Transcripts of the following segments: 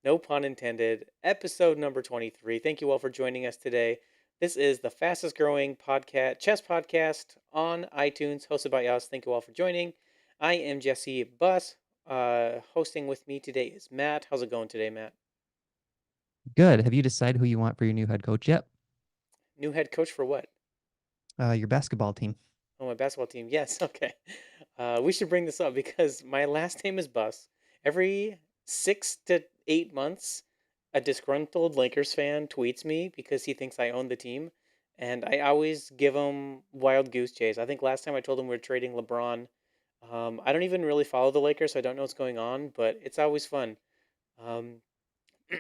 No pun intended. Episode number 23. Thank you all for joining us today. This is the fastest growing podcast, chess podcast on iTunes, hosted by us. Thank you all for joining. I am Jesse Buss. Hosting with me today is Matt. How's it going today, Matt? Good. Have you decided who you want for your new head coach yet? New head coach for what? Your basketball team. Oh, my basketball team. Yes, okay. We should bring this up because my last name is Buss. Every 6 to 8 months, a disgruntled Lakers fan tweets me because he thinks I own the team, and I always give him wild goose chase. I think last time I told him we are trading LeBron. I don't even really follow the Lakers, so I don't know what's going on, but it's always fun. Um,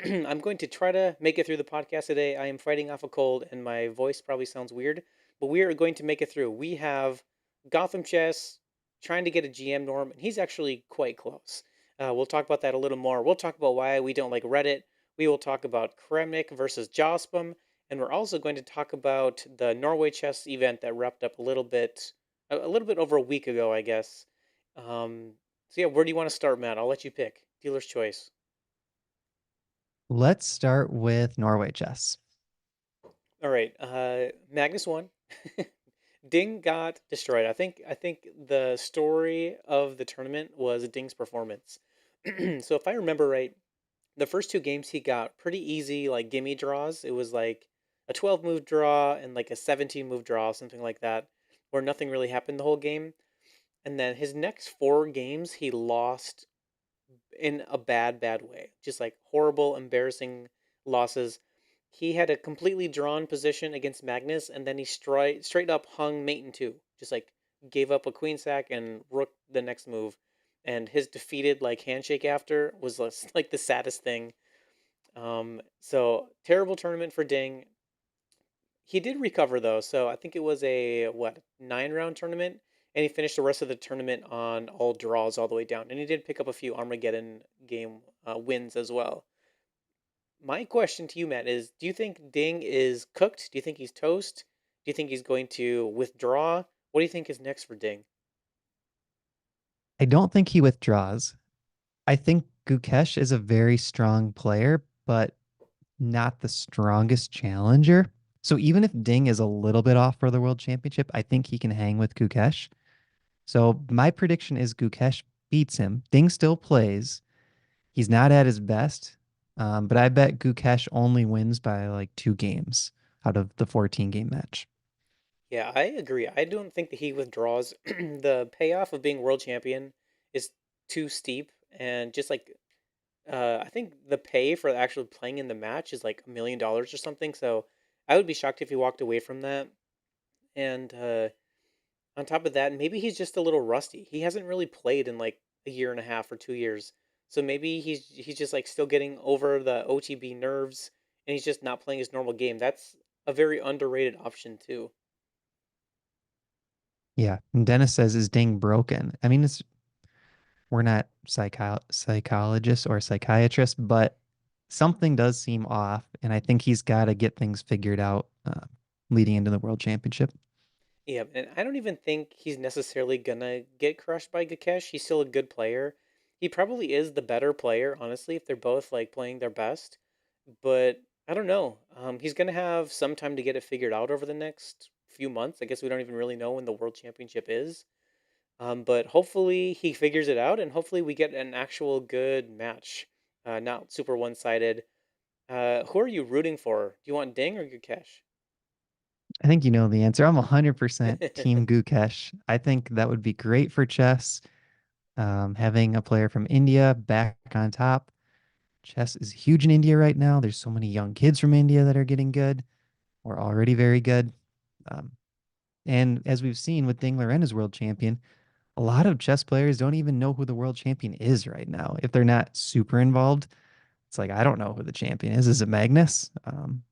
I'm going to try to make it through the podcast today. I am fighting off a cold, and my voice probably sounds weird, but we are going to make it through. We have Gotham Chess trying to get a GM norm, and he's actually quite close. We'll talk about that a little more. We'll talk about why we don't like Reddit. We will talk about Kramnik versus Jospem, and we're also going to talk about the Norway Chess event that wrapped up a little bit over a week ago, I guess. So yeah, where do you want to start, Matt? I'll let you pick. Dealer's choice. Let's start with Norway Chess. All right. Magnus won. Ding got destroyed. I think the story of the tournament was Ding's performance. So if I remember right, the first two games he got pretty easy, like gimme draws. It was like a 12 move draw and like a 17 move draw, something like that, where nothing really happened the whole game. And then his next four games he lost in a bad way. Just like horrible, embarrassing losses. He had a completely drawn position against Magnus, and then he straight up hung mate in two. Just like gave up a queen sack and rook the next move. And his defeated like handshake after was like the saddest thing. So terrible tournament for Ding. He did recover though, so I think it was a what 9 round tournament, and he finished the rest of the tournament on all draws all the way down. And he did pick up a few Armageddon game wins as well. My question to you, Matt, is: do you think Ding is cooked? Do you think he's toast? Do you think he's going to withdraw? What do you think is next for Ding? I don't think he withdraws. I think Gukesh is a very strong player, but not the strongest challenger. So even if Ding is a little bit off for the world championship, I think he can hang with Gukesh. So my prediction is Gukesh beats him. Ding still plays. He's not at his best, but I bet Gukesh only wins by like 2 games out of the 14 game match. Yeah, I agree. I don't think that he withdraws. The payoff of being world champion is too steep, and just like I think the pay for actually playing in the match is like $1 million or something. So I would be shocked if he walked away from that. And on top of that, maybe he's just a little rusty. He hasn't really played in like a year and a half or 2 years. So maybe he's just like still getting over the OTB nerves, and he's just not playing his normal game. That's a very underrated option too. Yeah. And Dennis says, is Ding broken? I mean, we're not psychologists or psychiatrists, but something does seem off. And I think he's got to get things figured out leading into the world championship. Yeah, and I don't even think he's necessarily gonna get crushed by Gakesh. He's still a good player. He probably is the better player, honestly, if they're both like playing their best. But I don't know. He's gonna have some time to get it figured out over the next few months. I guess we don't even really know when the World Championship is. But hopefully he figures it out, and hopefully we get an actual good match, not super one-sided. Who are you rooting for? Do you want Ding or Gakesh? I think you know the answer. I'm 100% Team Gukesh. I think that would be great for chess. Having a player from India back on top. Chess is huge in India right now. There's so many young kids from India that are getting good or already very good. Um, and as we've seen with Ding Liren as world champion, a lot of chess players don't even know who the world champion is right now. If they're not super involved, it's like, I don't know who the champion is. Is it Magnus?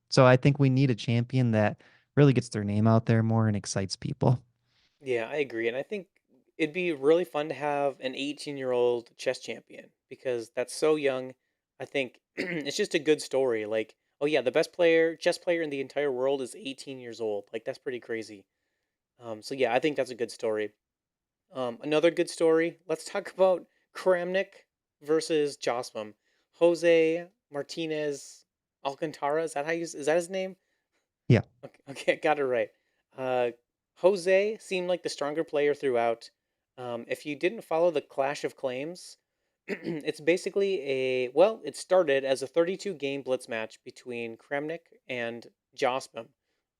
So I think we need a champion that really gets their name out there more and excites people. Yeah, I agree. And I think it'd be really fun to have an 18-year-old chess champion because that's so young. I think it's just a good story. Like, oh yeah, the best chess player in the entire world is 18 years old. Like that's pretty crazy. So yeah, I think that's a good story. Another good story. Let's talk about Kramnik versus Jospem. Jose Martinez Alcantara. Is that how you? Is that his name? Yeah. Okay, okay, got it right. Uh, Jose seemed like the stronger player throughout. If you didn't follow the Clash of Claims, it's basically it started as a 32 game blitz match between Kramnik and Jospem.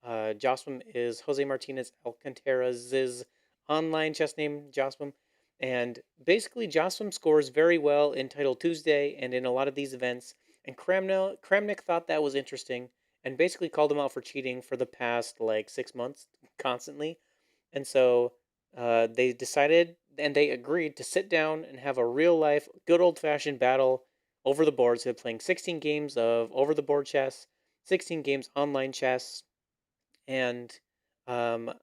Jospem is Jose Martinez Alcantara's online chess name, Jospem. And basically, Jospem scores very well in Title Tuesday and in a lot of these events. And Kramnik thought that was interesting and basically called him out for cheating for the past like 6 months constantly. And so they decided and they agreed to sit down and have a real life, good old fashioned battle over the board. So they're playing 16 games of over the board chess, 16 games online chess. And um,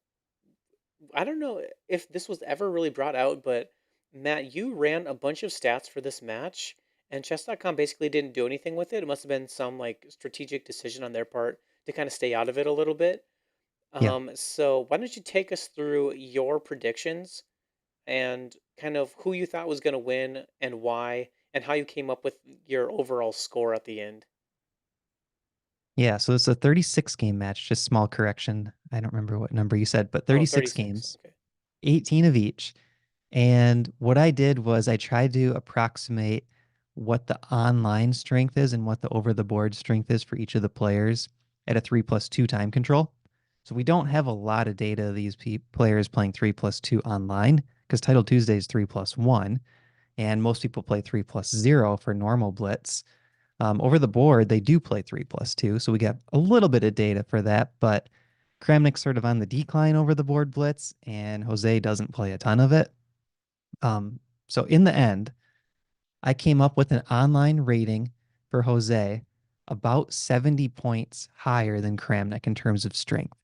I don't know if this was ever really brought out, but Matt, you ran a bunch of stats for this match, and chess.com basically didn't do anything with it. It must have been some like strategic decision on their part to kind of stay out of it a little bit. Yeah. So why don't you take us through your predictions and kind of who you thought was going to win and why, and how you came up with your overall score at the end? Yeah, so it's a 36 game match, just small correction. I don't remember what number you said, but Oh, 36 36. games, Okay. 18 of each. And what I did was I tried to approximate what the online strength is and what the over the board strength is for each of the players at a 3+2 time control. So we don't have a lot of data of these players playing 3+2 online because Title Tuesday is 3+1, and most people play 3+0 for normal blitz. Over the board, they do play 3+2, so we get a little bit of data for that, but Kramnik's sort of on the decline over the board blitz, and Jose doesn't play a ton of it. Um, so in the end, I came up with an online rating for Jose about 70 points higher than Kramnik in terms of strength.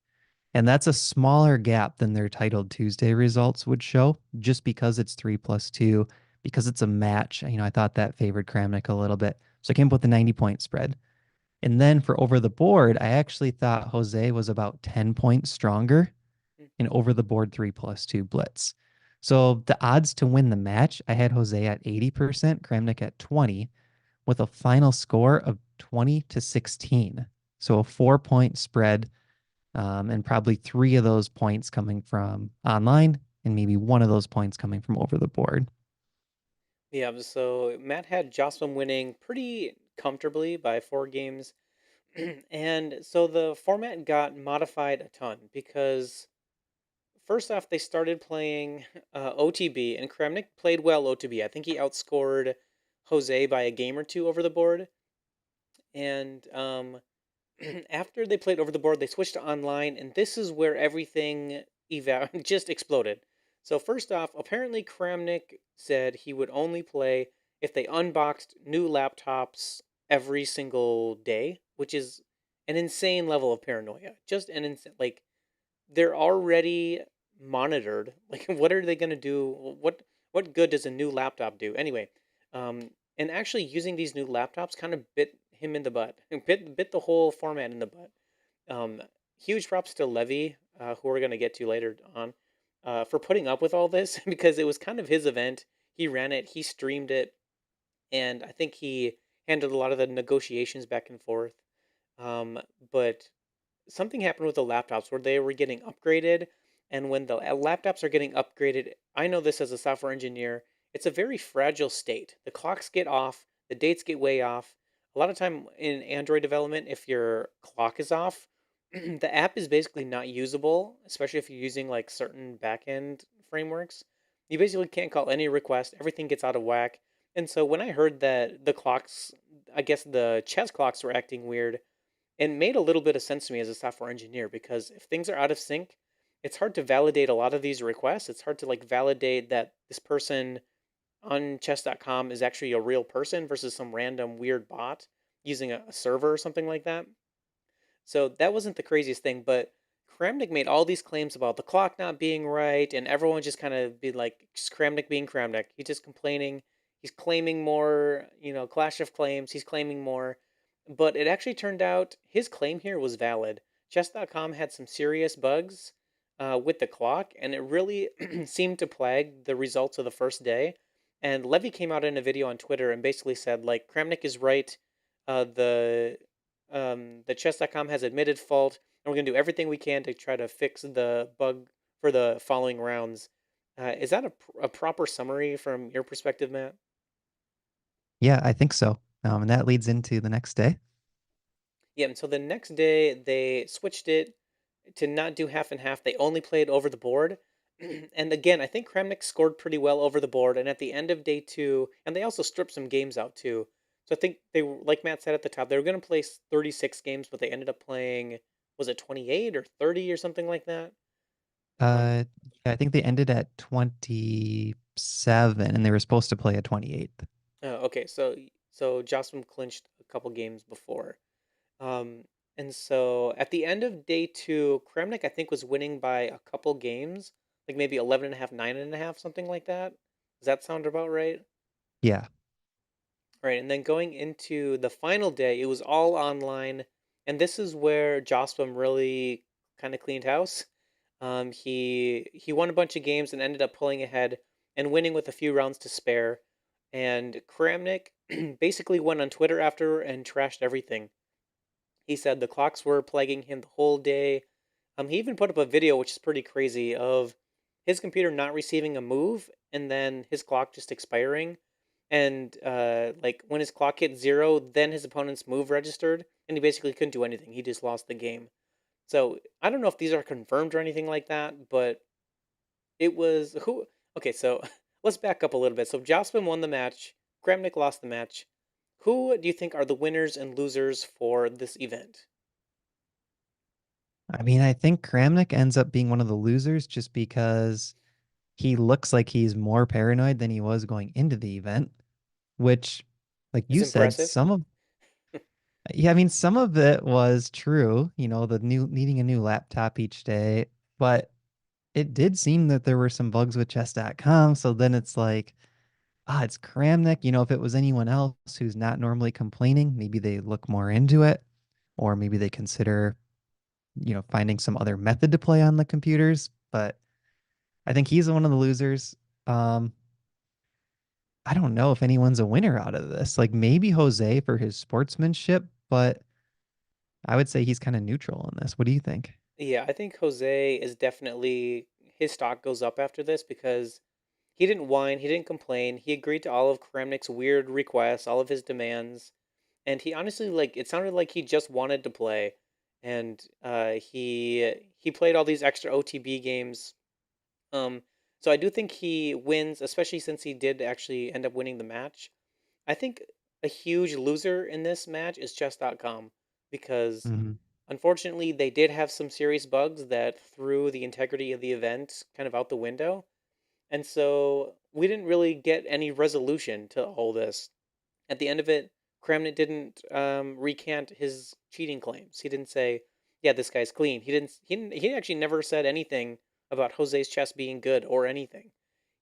And that's a smaller gap than their titled Tuesday results would show, just because it's 3+2, because it's a match. I thought that favored Kramnik a little bit. So I came up with a 90-point spread. And then for over the board, I actually thought Jose was about 10 points stronger Mm. in over the board 3+2 blitz. So the odds to win the match, I had Jose at 80%, Kramnik at 20, with a final score of 20-16. So a 4 point spread, and probably three of those points coming from online, and maybe one of those points coming from over the board. Yeah, so Matt had Jocelyn winning pretty comfortably by 4 games. And so the format got modified a ton because first off, they started playing OTB, and Kramnik played well OTB. I think he outscored Jose by a game or two over the board. And after they played over the board, they switched to online, and this is where everything just exploded. So first off, apparently Kramnik said he would only play if they unboxed new laptops every single day, which is an insane level of paranoia. Just an insane like they're already monitored. Like, what are they gonna do? What good does a new laptop do anyway? And actually using these new laptops kind of bit him in the butt, bit the whole format in the butt. Um, Huge props to Levy, who we're gonna get to later on, for putting up with all this because it was kind of his event. He ran it, he streamed it, and I think he handled a lot of the negotiations back and forth. But something happened with the laptops where they were getting upgraded. And when the laptops are getting upgraded, I know this as a software engineer, it's a very fragile state. The clocks get off, the dates get way off. A lot of time in Android development, if your clock is off, the app is basically not usable, especially if you're using like certain backend frameworks. You basically can't call any request, everything gets out of whack. And so when I heard that the clocks, I guess the chess clocks were acting weird, it made a little bit of sense to me as a software engineer because if things are out of sync, it's hard to validate a lot of these requests. It's hard to like validate that this person on chess.com is actually a real person versus some random weird bot using a server or something like that. So that wasn't the craziest thing, but Kramnik made all these claims about the clock not being right, and everyone just kind of be like, just Kramnik being Kramnik. He's just complaining. He's claiming more, clash of claims. He's claiming more. But it actually turned out his claim here was valid. Chess.com had some serious bugs with the clock, and it really seemed to plague the results of the first day. And Levy came out in a video on Twitter and basically said, like, Kramnik is right. The chess.com has admitted fault, and we're gonna do everything we can to try to fix the bug for the following rounds. Is that a proper summary from your perspective, Matt? Yeah, I think so. And that leads into the next day. Yeah, and so the next day they switched it to not do half and half. They only played over the board. And again, I think Kramnik scored pretty well over the board. And at the end of day two, and they also stripped some games out too. So I think they were, like Matt said at the top, they were going to play 36 games, but they ended up playing, was it 28 or 30 or something like that? Um, Uh, yeah, I think they ended at 27 and they were supposed to play at 28th. okay, so Jospem clinched a couple games before. Um, and so at the end of day two, Kramnik, I think, was winning by a couple games, like maybe 11 and a half, 9 and a half, something like that. Does that sound about right? Yeah. Right. And then going into the final day, it was all online. And this is where Jospem really kind of cleaned house. He won a bunch of games and ended up pulling ahead and winning with a few rounds to spare. And Kramnik basically went on Twitter after and trashed everything. He said the clocks were plaguing him the whole day. He even put up a video, which is pretty crazy, of his computer not receiving a move and then his clock just expiring. And like when his clock hit zero, then his opponent's move registered, and he basically couldn't do anything. He just lost the game. So I don't know if these are confirmed or anything like that, but it was who. Okay, so let's back up a little bit. So Jospin won the match. Kramnik lost the match. Who do you think are the winners and losers for this event? I mean, I think Kramnik ends up being one of the losers just because he looks like he's more paranoid than he was going into the event, which, like Is you said, impressive. some of, yeah, I mean, some of it was true, the new needing a new laptop each day, but it did seem that there were some bugs with chess.com. So then it's like, it's Kramnik. If it was anyone else who's not normally complaining, maybe they look more into it, or maybe they consider, finding some other method to play on the computers. But I think he's one of the losers. Um, I don't know if anyone's a winner out of this. Like maybe Jose for his sportsmanship, but I would say he's kind of neutral in this. What do you think? Yeah, I think Jose is definitely his stock goes up after this because he didn't whine, he didn't complain. He agreed to all of Kramnik's weird requests, all of his demands, and he honestly like it sounded like he just wanted to play. And he played all these extra OTB games. Um, so I do think he wins, especially since he did actually end up winning the match. I think a huge loser in this match is chess.com because Hmm. unfortunately they did have some serious bugs that threw the integrity of the event kind of out the window. And so we didn't really get any resolution to all this. At the end of it, Kramnik didn't recant his cheating claims. He didn't say, "Yeah, this guy's clean." He actually never said anything about Jose's chess being good or anything.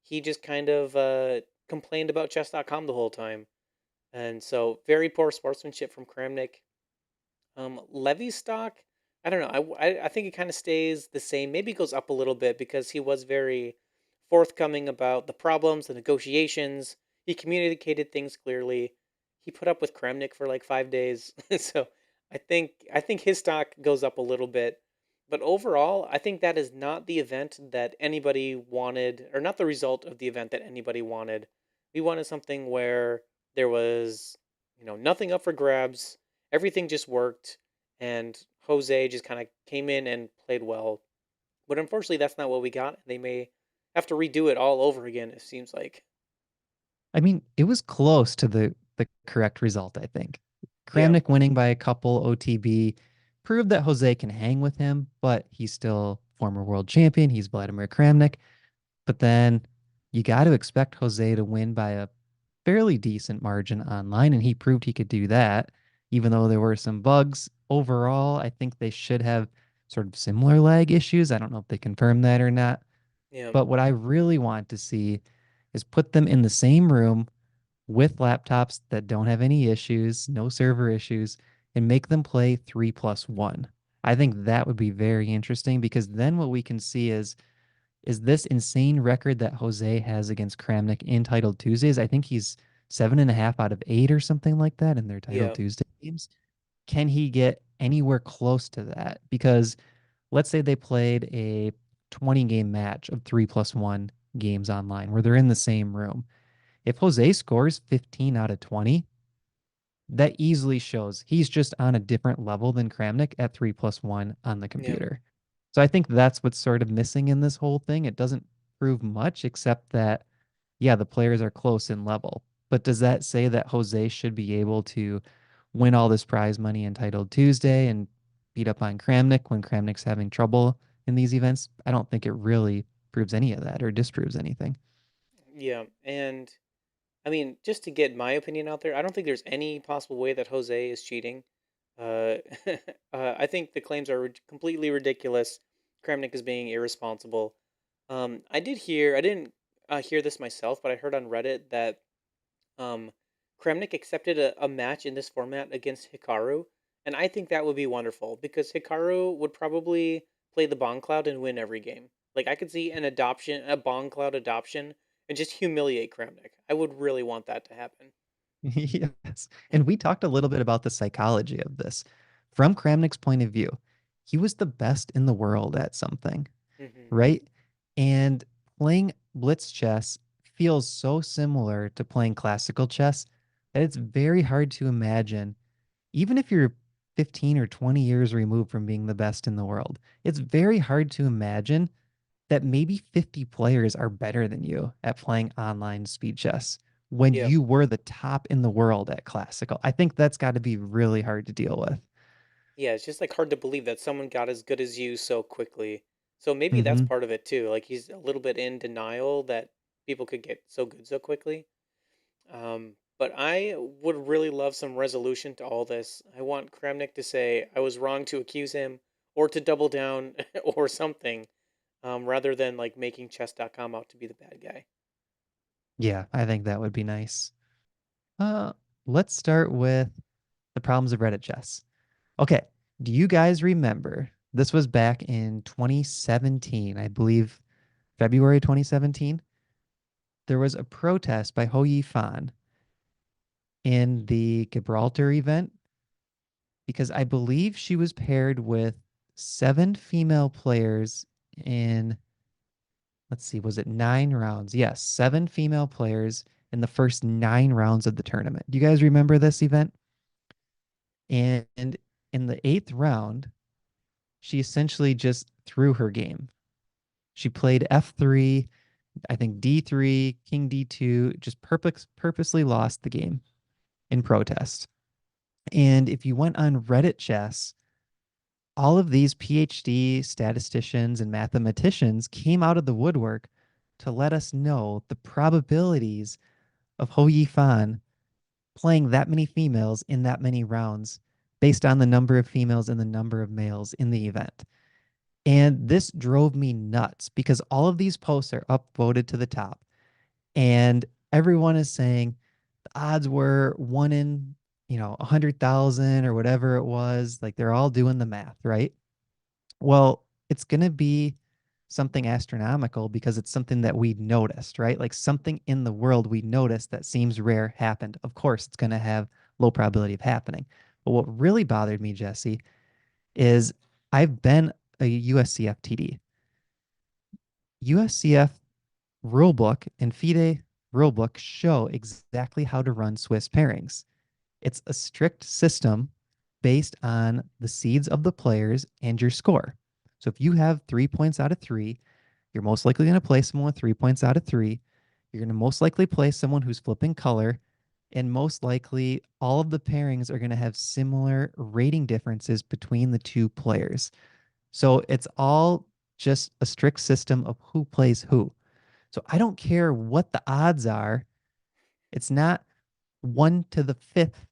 He just kind of complained about chess.com the whole time. And so very poor sportsmanship from Kramnik. Levy's stock, I don't know. I think it kind of stays the same. Maybe it goes up a little bit because he was very forthcoming about the problems, the negotiations. He communicated things clearly. He put up with Kramnik for like 5 days, so I think his stock goes up a little bit. But overall, I think that is not the event that anybody wanted, or not the result of the event that anybody wanted. We wanted something where there was, nothing up for grabs. Everything just worked, and Jose just kind of came in and played well. But unfortunately, that's not what we got. They may have to redo it all over again, it seems like. I mean, it was close to the correct result, I think. Yeah. Kramnik winning by a couple OTB proved that Jose can hang with him, but he's still former world champion. He's Vladimir Kramnik. But then you got to expect Jose to win by a fairly decent margin online, and he proved he could do that, even though there were some bugs. Overall, I think they should have sort of similar lag issues. I don't know if they confirmed that or not. Yeah. But what I really want to see is put them in the same room with laptops that don't have any issues, no server issues, and make them play 3+1. I think that would be very interesting because then what we can see is this insane record that Jose has against Kramnik in Titled Tuesdays. I think he's 7.5 out of 8 or something like that in their Title Yeah, Tuesday games. Can he get anywhere close to that? Because let's say they played a 20 game match of 3+1 games online where they're in the same room. If Jose scores 15 out of 20, that easily shows he's just on a different level than Kramnik at 3+1 on the yeah, computer. So I think that's what's sort of missing in this whole thing. It doesn't prove much except that, yeah, the players are close in level. But does that say that Jose should be able to win all this prize money entitled Tuesday and beat up on Kramnik when Kramnik's having trouble in these events? I don't think it really proves any of that or disproves anything. yeah. And I mean, just to get my opinion out there, I don't think there's any possible way that Jose is cheating. Uh, I think the claims are completely ridiculous. Kramnik is being irresponsible. I didn't hear this myself, but I heard on Reddit that um, Kramnik accepted a match in this format against Hikaru, and I think that would be wonderful because Hikaru would probably play the Bong Cloud and win every game. Like I could see a Bong Cloud adoption, and just humiliate Kramnik. I would really want that to happen. Yes. And we talked a little bit about the psychology of this. From Kramnik's point of view, he was the best in the world at something, Hmm. right? And playing blitz chess feels so similar to playing classical chess that it's very hard to imagine, even if you're 15 or 20 years removed from being the best in the world, it's very hard to imagine that maybe 50 players are better than you at playing online speed chess when Yeah, you were the top in the world at classical. I think that's got to be really hard to deal with. yeah. It's just like hard to believe that someone got as good as you so quickly. So maybe that's Hmm. part of it too. Like he's a little bit in denial that people could get so good so quickly. But I would really love some resolution to all this. I want Kramnik to say I was wrong to accuse him, or to double down, or something, rather than like making chess.com out to be the bad guy. Yeah, I think that would be nice. Uh, let's start with the problems of Reddit chess. Okay, do you guys remember? This was back in 2017, I believe, February 2017. There was a protest by Ho Yifan in the Gibraltar event because I believe she was paired with 7 female players in, let's see, was it 9 rounds? Yes, 7 female players in the first 9 rounds of the tournament. Do you guys remember this event? And in the eighth round, she essentially just threw her game. She played f3, I think d3, king d2, just purposely lost the game in protest. And if you went on Reddit chess, all of these PhD statisticians and mathematicians came out of the woodwork to let us know the probabilities of Ho Yifan playing that many females in that many rounds based on the number of females and the number of males in the event. And this drove me nuts because all of these posts are upvoted to the top and everyone is saying the odds were 1 in 100,000 or whatever it was. Like they're all doing the math, right? Well, it's going to be something astronomical because it's something that we noticed, right? Like something in the world we noticed that seems rare happened. Of course, it's going to have low probability of happening. But what really bothered me, Jesse, is I've been a USCF TD. USCF rulebook and FIDE rulebook show exactly how to run Swiss pairings. It's a strict system based on the seeds of the players and your score. So if you have 3 points out of three, you're most likely going to play someone with 3 points out of three. You're going to most likely play someone who's flipping color. And most likely, all of the pairings are going to have similar rating differences between the two players. So it's all just a strict system of who plays who. So I don't care what the odds are. It's not 1 to the 5th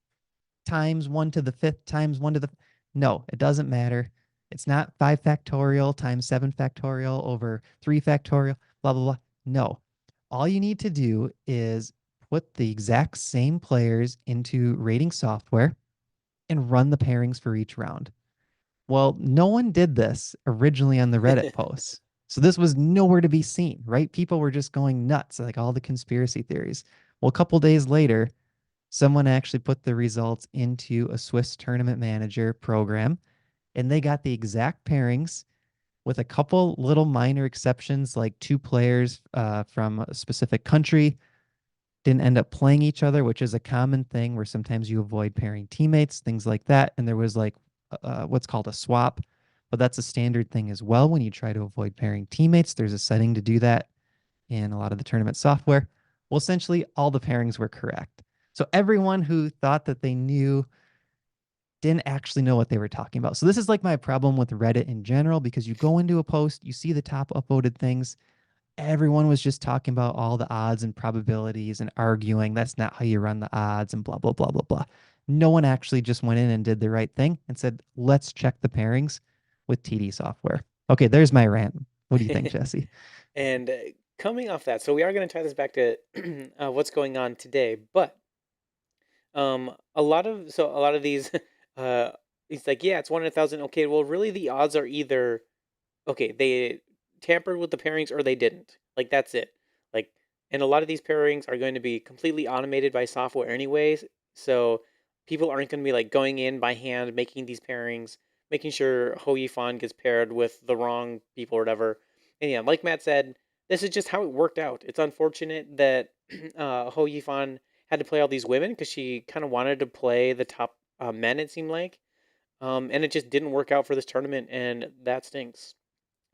times 1 to the 5th times 1 to the. No, it doesn't matter. It's not 5 factorial times 7 factorial over 3 factorial, blah, blah, blah. No. All you need to do is put the exact same players into rating software and run the pairings for each round. Well, no one did this originally on the Reddit posts. So this was nowhere to be seen, right? People were just going nuts, like all the conspiracy theories. Well, a couple days later, someone actually put the results into a Swiss tournament manager program, and they got the exact pairings with a couple little minor exceptions, like two players from a specific country didn't end up playing each other, which is a common thing where sometimes you avoid pairing teammates, things like that. And there was like what's called a swap, but that's a standard thing as well when you try to avoid pairing teammates. There's a setting to do that in a lot of the tournament software. Well, essentially, all the pairings were correct. So everyone who thought that they knew didn't actually know what they were talking about. So this is like my problem with Reddit in general because you go into a post, you see the top upvoted things, everyone was just talking about all the odds and probabilities and arguing that's not how you run the odds and blah blah blah blah blah. No one actually just went in and did the right thing and said, "Let's check the pairings with TD software." Okay, there's my rant. What do you think, Jesse? And coming off that, so we are going to tie this back to what's going on today, but a lot of these, uh, it's like, yeah, it's 1 in 1,000. Okay, well, really, the odds are either okay, they tampered with the pairings or they didn't. Like that's it. Like, and a lot of these pairings are going to be completely automated by software anyways. So people aren't going to be like going in by hand making these pairings, making sure Ho Yifan gets paired with the wrong people or whatever. And yeah, like Matt said, this is just how it worked out. It's unfortunate that Ho Yifan had to play all these women because she kind of wanted to play the top men. It seemed like, and it just didn't work out for this tournament, and that stinks.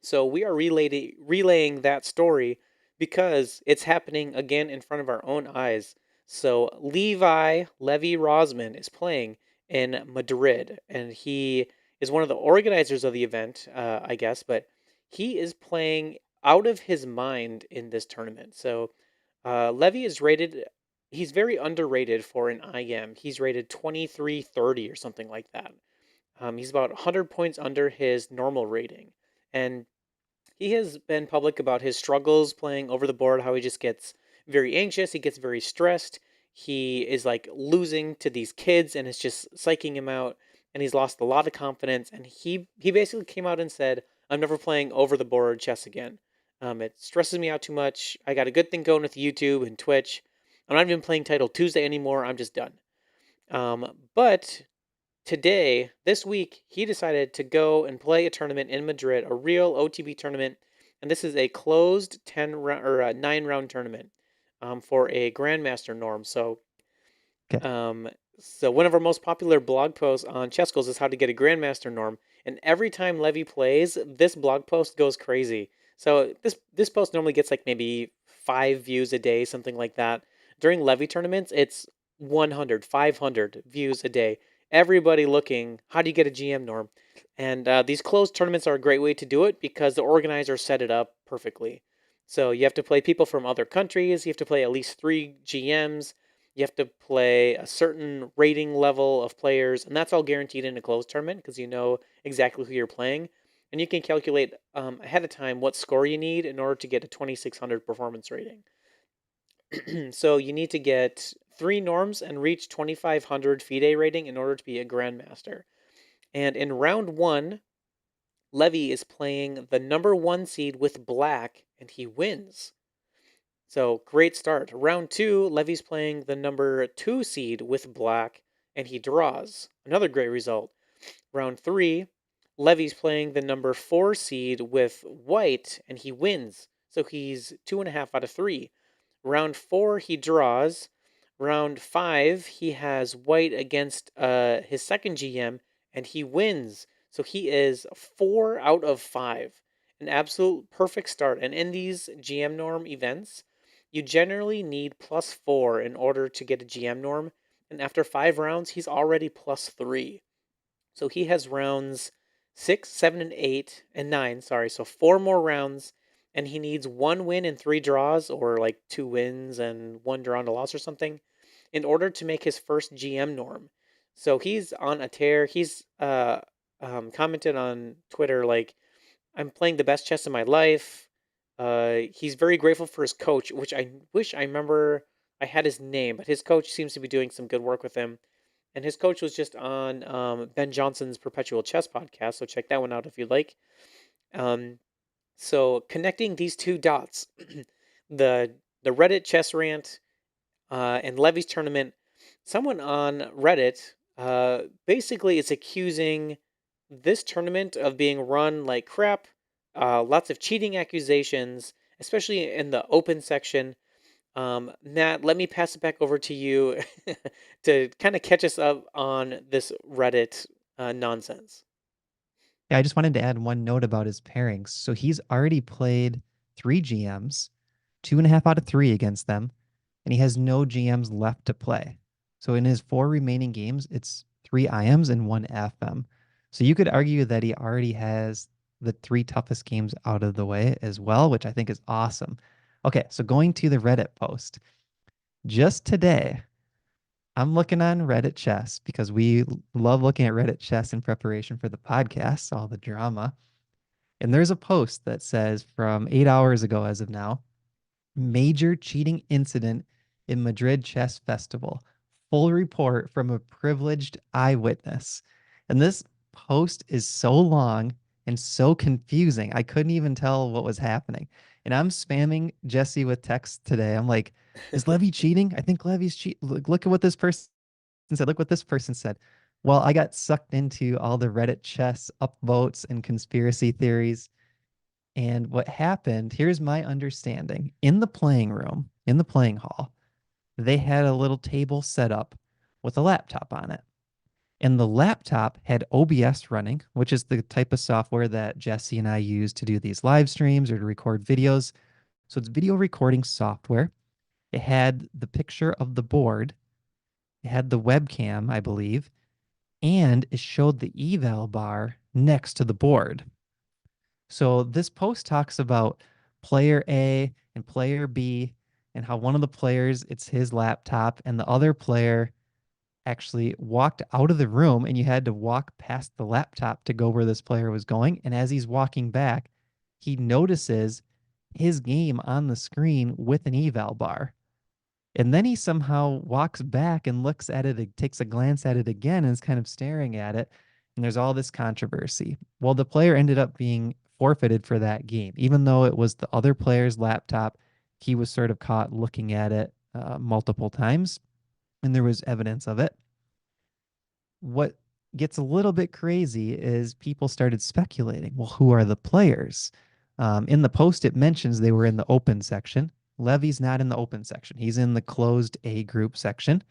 So we are relaying that story because it's happening again in front of our own eyes. So Levy Rozman is playing in Madrid, and he is one of the organizers of the event, I guess, but he is playing out of his mind in this tournament. So Levy is rated, he's very underrated for an IM. He's rated 2330 or something like that. He's about 100 points under his normal rating. And he has been public about his struggles playing over the board, how he just gets very anxious, he gets very stressed. He is like losing to these kids and it's just psyching him out and he's lost a lot of confidence and he basically came out and said, "I'm never playing over the board chess again. It stresses me out too much. I got a good thing going with YouTube and Twitch. I'm not even playing Title Tuesday anymore. I'm just done." But today, this week, he decided to go and play a tournament in Madrid, a real OTB tournament, and this is a closed 10 round or a 9 round tournament for a grandmaster norm. Okay. Um, so one of our most popular blog posts on Chess Goals is how to get a grandmaster norm, and every time Levy plays, this blog post goes crazy. So this post normally gets like maybe 5 views a day, something like that. During Levy tournaments, it's 100, 500 views a day. Everybody looking, how do you get a GM norm? And these closed tournaments are a great way to do it because the organizers set it up perfectly. So you have to play people from other countries. You have to play at least 3 GMs. You have to play a certain rating level of players, and that's all guaranteed in a closed tournament because you know exactly who you're playing. And you can calculate ahead of time what score you need in order to get a 2600 performance rating. So you need to get 3 norms and reach 2500 FIDE rating in order to be a grandmaster. And in round one, Levy is playing the number 1 seed with black, and he wins. So great start. Round two, Levy's playing the number 2 seed with black, and he draws. Another great result. Round three, Levy's playing the number 4 seed with white, and he wins. So he's 2.5 out of 3. Round four, he draws. Round five, he has white against his second GM, and he wins. So he is 4 out of 5. An absolute perfect start. And in these GM norm events, you generally need +4 in order to get a GM norm. And after 5 rounds, he's already +3. So he has rounds 6, 7, and 8, and 9. Sorry, so 4 more rounds, and he needs 1 win and 3 draws, or like 2 wins and 1 draw and a loss or something, in order to make his first GM norm. So he's on a tear. He's commented on Twitter like, "I'm playing the best chess of my life." He's very grateful for his coach, which I wish I remember I had his name, but his coach seems to be doing some good work with him. And his coach was just on Ben Johnson's Perpetual Chess podcast, so check that one out if you'd like. Um, so connecting these two dots, the the Reddit chess rant and Levy's tournament, someone on Reddit basically is accusing this tournament of being run like crap, lots of cheating accusations, especially in the open section. Matt, let me pass it back over to you to kind of catch us up on this Reddit nonsense. Yeah, I just wanted to add one note about his pairings. So he's already played three GMs, 2.5 out of three against them, and he has no GMs left to play. So in his four remaining games, it's three IMs and one FM. So you could argue that he already has the three toughest games out of the way as well, which I think is awesome. Okay, so going to the Reddit post, just today, I'm looking on Reddit Chess because we love looking at Reddit Chess in preparation for the podcast, all the drama. And there's a post that says from 8 hours ago, as of now, major cheating incident in Madrid Chess Festival. Full report from a privileged eyewitness. And this post is so long and so confusing. I couldn't even tell what was happening. And I'm spamming Jesse with text today. I'm like, is Levy cheating? I think Levy's cheating. Look at what this person said. Look what this person said. Well, I got sucked into all the Reddit chess upvotes and conspiracy theories. And what happened, here's my understanding. In the playing room, in the playing hall, they had a little table set up with a laptop on it. And the laptop had OBS running, which is the type of software that Jesse and I use to do these live streams or to record videos. So it's video recording software. It had the picture of the board, it had the webcam, I believe, and it showed the eval bar next to the board. So this post talks about player A and player B and how one of the players, it's his laptop, and the other player actually walked out of the room and you had to walk past the laptop to go where this player was going. And as he's walking back, he notices his game on the screen with an eval bar. And then he somehow walks back and looks at it, takes a glance at it again, and is kind of staring at it. And there's all this controversy. Well, the player ended up being forfeited for that game, even though it was the other player's laptop. He was sort of caught looking at it multiple times, and there was evidence of it. What gets a little bit crazy is people started speculating, well, who are the players? In the post, it mentions they were in the open section. Levy's not in the open section. He's in the closed A group section.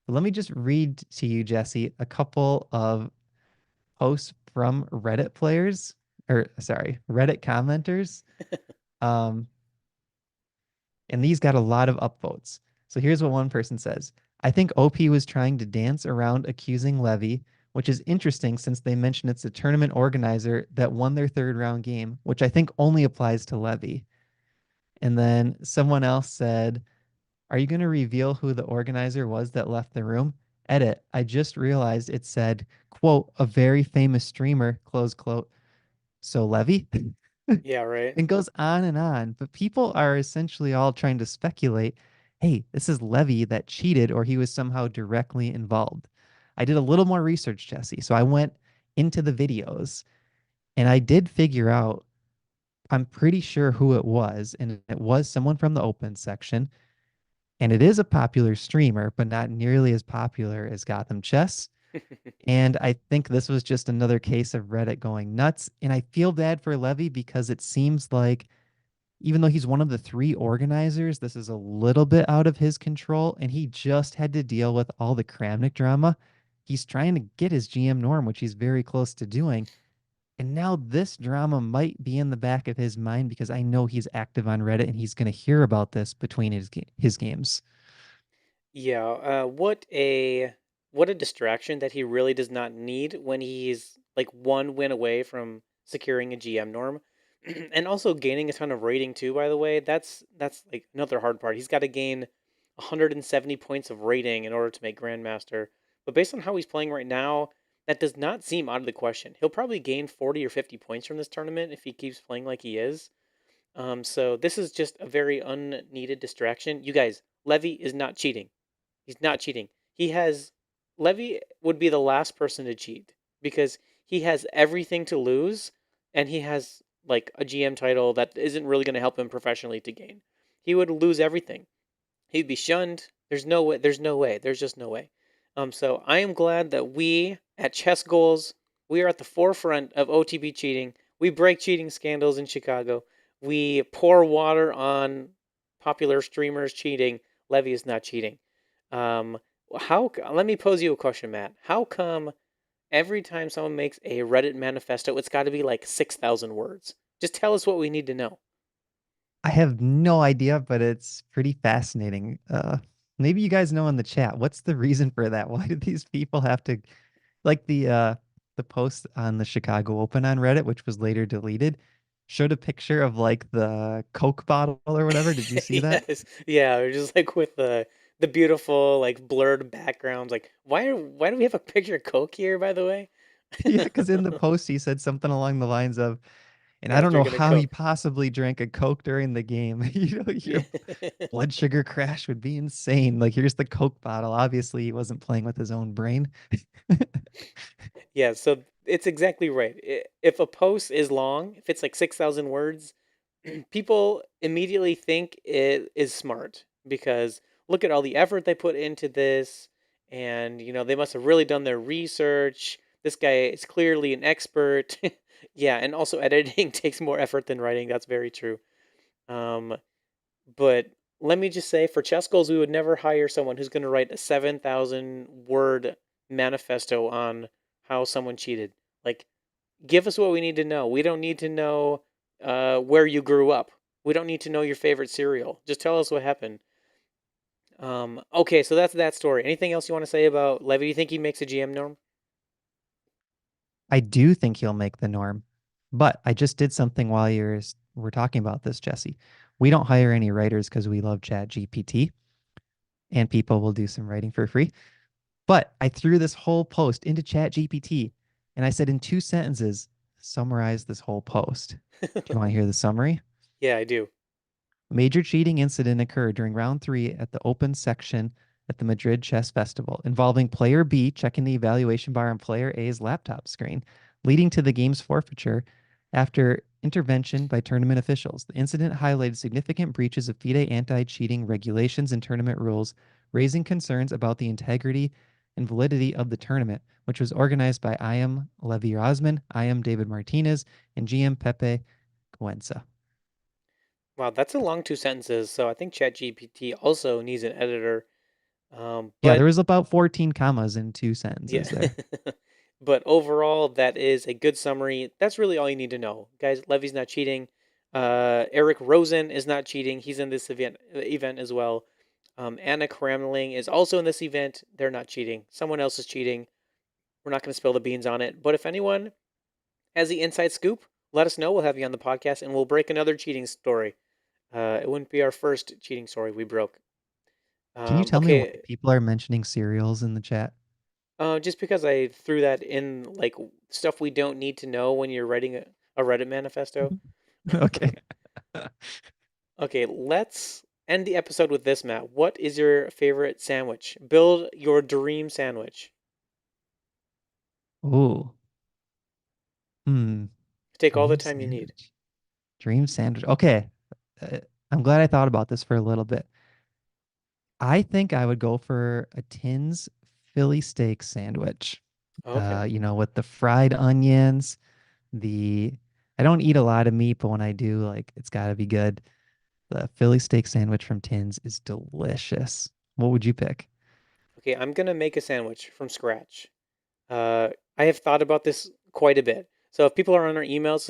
But let me just read to you, Jesse, a couple of posts from Reddit players, or sorry, Reddit commenters. Um, and these got a lot of upvotes. So here's what one person says. I think OP was trying to dance around accusing Levy, which is interesting since they mentioned it's a tournament organizer that won their third round game, which I think only applies to Levy. And then someone else said, are you going to reveal who the organizer was that left the room? Edit. I just realized it said, quote, a very famous streamer, close quote. So Levy? Yeah, right. It goes on and on, but people are essentially all trying to speculate, hey, this is Levy that cheated or he was somehow directly involved. I did a little more research, Jesse. So I went into the videos and I did figure out, I'm pretty sure who it was, and it was someone from the open section. And it is a popular streamer, but not nearly as popular as Gotham Chess. And I think this was just another case of Reddit going nuts. And I feel bad for Levy because it seems like even though he's one of the three organizers, this is a little bit out of his control. And he just had to deal with all the Kramnik drama. He's trying to get his GM norm, which he's very close to doing. And now this drama might be in the back of his mind because I know he's active on Reddit and he's going to hear about this between his games. Yeah, what a distraction that he really does not need when he's like one win away from securing a GM norm. And also gaining a ton of rating too, by the way. That's like another hard part. He's got to gain 170 points of rating in order to make Grandmaster. But based on how he's playing right now, that does not seem out of the question. He'll probably gain 40 or 50 points from this tournament if he keeps playing like he is. So this is just a very unneeded distraction. You guys, Levy is not cheating. He's not cheating. He has Levy would be the last person to cheat because he has everything to lose and he has like a GM title that isn't really going to help him professionally to gain. He would lose everything. He'd be shunned. There's no way. There's no way. There's just no way. So I am glad that we at Chess Goals, we are at the forefront of OTB cheating. We break cheating scandals in Chicago. We pour water on popular streamers cheating. Levy is not cheating. Um, Let me pose you a question, Matt. How come every time someone makes a Reddit manifesto, it's got to be like 6,000 words? Just tell us what we need to know. I have no idea, but it's pretty fascinating. Maybe you guys know in the chat, what's the reason for that? Why do these people have to like the post on the Chicago Open on Reddit, which was later deleted, showed a picture of like the Coke bottle or whatever. Did you see that? Yes, yeah, or just like with the beautiful like blurred backgrounds. Like, why do we have a picture of Coke here, by the way? Yeah, because in the post he said something along the lines of, and I I was don't know drinking a how he Coke. possibly drank a Coke during the game. Your blood sugar crash would be insane. Like, here's the Coke bottle. Obviously, he wasn't playing with his own brain. Yeah, so it's exactly right. If a post is long, if it's like 6,000 words, people immediately think it is smart because look at all the effort they put into this, and they must have really done their research. This guy is clearly an expert. Yeah, and also editing takes more effort than writing. That's very true. Um, but let me just say, for chess goals, we would never hire someone who's going to write a 7,000 word manifesto on how someone cheated. Like, give us what we need to know. We don't need to know where you grew up. We don't need to know your favorite cereal. Just tell us what happened. Okay, so that's that story. Anything else you want to say about Levy? Do you think he makes a GM norm? I do think he'll make the norm, but I just did something while we're talking about this, Jesse. We don't hire any writers because we love Chat GPT, and people will do some writing for free. But I threw this whole post into Chat GPT, and I said in 2 sentences, summarize this whole post. Do you want to hear the summary? Yeah, I do. A major cheating incident occurred during round three at the open section at the Madrid Chess Festival, involving player B checking the evaluation bar on player A's laptop screen, leading to the game's forfeiture after intervention by tournament officials. The incident highlighted significant breaches of FIDE anti-cheating regulations and tournament rules, raising concerns about the integrity and validity of the tournament, which was organized by IM Levy Rozman, IM David Martinez, and GM Pepe Cuenca. Wow, that's a long two sentences. So I think ChatGPT also needs an editor. Yeah, there But was about 14 commas in two yeah. sentences there. But overall, that is a good summary. That's really all you need to know. Guys, Levy's not cheating. Eric Rosen is not cheating. He's in this event as well. Anna Kramling is also in this event. They're not cheating. Someone else is cheating. We're not going to spill the beans on it. But if anyone has the inside scoop, let us know. We'll have you on the podcast and we'll break another cheating story. It wouldn't be our first cheating story we broke. Can you tell me why Okay, people are mentioning cereals in the chat? just because I threw that in, like stuff we don't need to know when you're writing a Reddit manifesto. Okay. Okay, let's end the episode with this, Matt. What is your favorite sandwich? Build your dream sandwich. Ooh. Hmm. Take all the Dream time you need. sandwich. Dream sandwich. Okay. Uh, I'm glad I thought about this for a little bit. I think I would go for a Tins Philly steak sandwich. Okay. With the fried onions, the I don't eat a lot of meat, but when I do, like it's gotta be good. The Philly steak sandwich from Tins is delicious. What would you pick? Okay, I'm gonna make a sandwich from scratch. Uh, I have thought about this quite a bit. So if people are on our emails,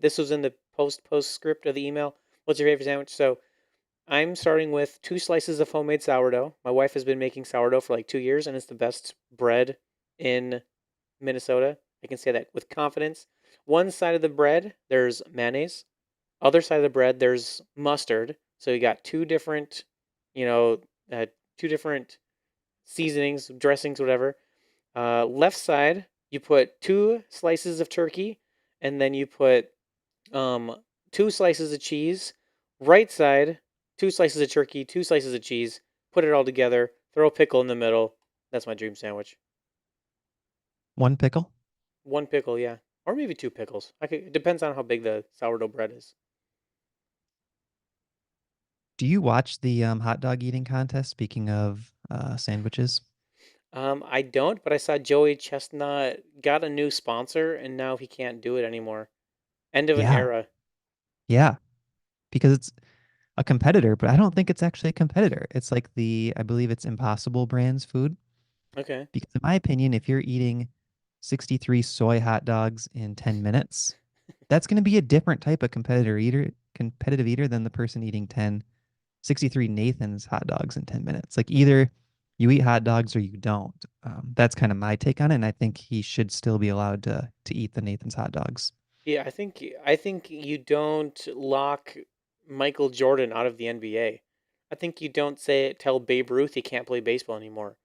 this was in the post script of the email. What's your favorite sandwich? So I'm starting with 2 slices of homemade sourdough. My wife has been making sourdough for like 2 years, and it's the best bread in Minnesota. I can say that with confidence. One side of the bread, there's mayonnaise. Other side of the bread, there's mustard. So you got you know, uh, two different seasonings, dressings, whatever. Left side, you put 2 slices of turkey, and then you put 2 slices of cheese. Right side, 2 slices of turkey, 2 slices of cheese. Put it all together. Throw a pickle in the middle. That's my dream sandwich. One pickle? One pickle, yeah, or maybe 2 pickles. It depends on how big the sourdough bread is. Do you watch the hot dog eating contest? Speaking of sandwiches. I don't, but I saw Joey Chestnut got a new sponsor and now he can't do it anymore. End of an Yeah, era. yeah, because it's a competitor, but I don't think it's actually a competitor. It's like I believe it's Impossible Brands food. Okay. Because in my opinion, if you're eating 63 soy hot dogs in 10 minutes, that's going to be a different type of competitive eater than the person eating 63 Nathan's hot dogs in 10 minutes. Like either you eat hot dogs or you don't. That's kind of my take on it. And I think he should still be allowed to eat the Nathan's hot dogs. Yeah, I think you don't lock Michael Jordan out of the NBA. I think you don't tell Babe Ruth he can't play baseball anymore.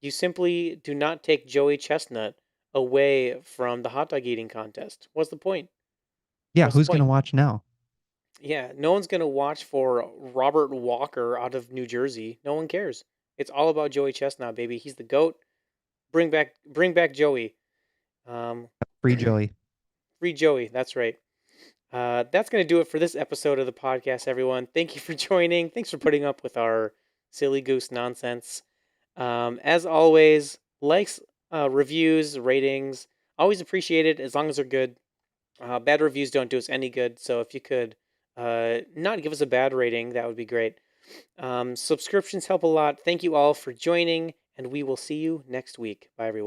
You simply do not take Joey Chestnut away from the hot dog eating contest. What's the point? Yeah, What's the who's going to point? watch now? Yeah, no one's gonna watch for Robert Walker out of New Jersey. No one cares. It's all about Joey Chestnut, baby. He's the goat. Bring back Joey. Um, Free Joey. free Joey. That's right. That's going to do it for this episode of the podcast, everyone. Thank you for joining. Thanks for putting up with our silly goose nonsense. As always, likes, reviews, ratings, always appreciated as long as they're good. Bad reviews don't do us any good. So if you could not give us a bad rating, that would be great. Subscriptions help a lot. Thank you all for joining, and we will see you next week. Bye, everyone.